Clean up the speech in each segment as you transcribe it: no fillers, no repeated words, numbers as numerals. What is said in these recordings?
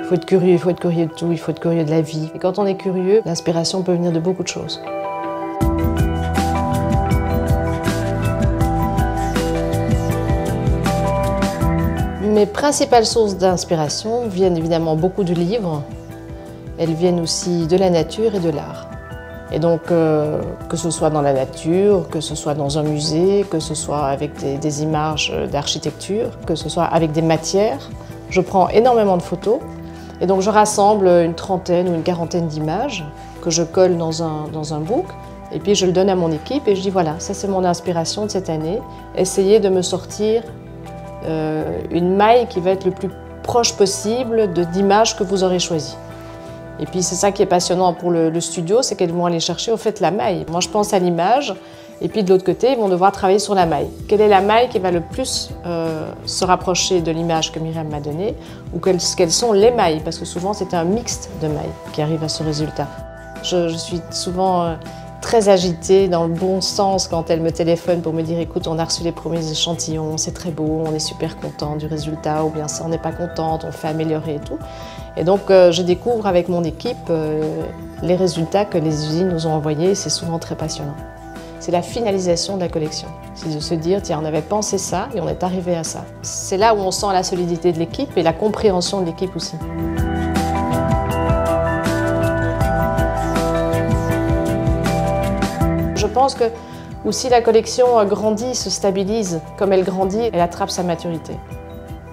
faut être curieux, il faut être curieux de tout, il faut être curieux de la vie. Et quand on est curieux, l'inspiration peut venir de beaucoup de choses. Mes principales sources d'inspiration viennent évidemment beaucoup de livres. Elles viennent aussi de la nature et de l'art. Et donc, que ce soit dans la nature, que ce soit dans un musée, que ce soit avec des images d'architecture, que ce soit avec des matières, je prends énormément de photos. Et donc, je rassemble une trentaine ou une quarantaine d'images que je colle dans un book. Et puis, je le donne à mon équipe et je dis voilà, ça c'est mon inspiration de cette année. Essayez de me sortir une maille qui va être le plus proche possible d'images que vous aurez choisies. Et puis c'est ça qui est passionnant pour le studio, c'est qu'elles vont aller chercher au fait la maille. Moi je pense à l'image, et puis de l'autre côté, ils vont devoir travailler sur la maille. Quelle est la maille qui va le plus se rapprocher de l'image que Myriam m'a donnée, ou quelles sont les mailles, parce que souvent c'est un mixte de mailles qui arrive à ce résultat. Je suis souvent très agitée dans le bon sens quand elle me téléphone pour me dire écoute, on a reçu les premiers échantillons, c'est très beau, on est super content du résultat, ou bien ça on n'est pas contente, on fait améliorer et tout. Et donc je découvre avec mon équipe les résultats que les usines nous ont envoyés, et c'est souvent très passionnant. C'est la finalisation de la collection, c'est de se dire tiens on avait pensé ça et on est arrivé à ça. C'est là où on sent la solidité de l'équipe et la compréhension de l'équipe aussi. Je pense que aussi la collection grandit, se stabilise. Comme elle grandit, elle attrape sa maturité.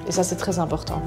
Et ça, c'est très important.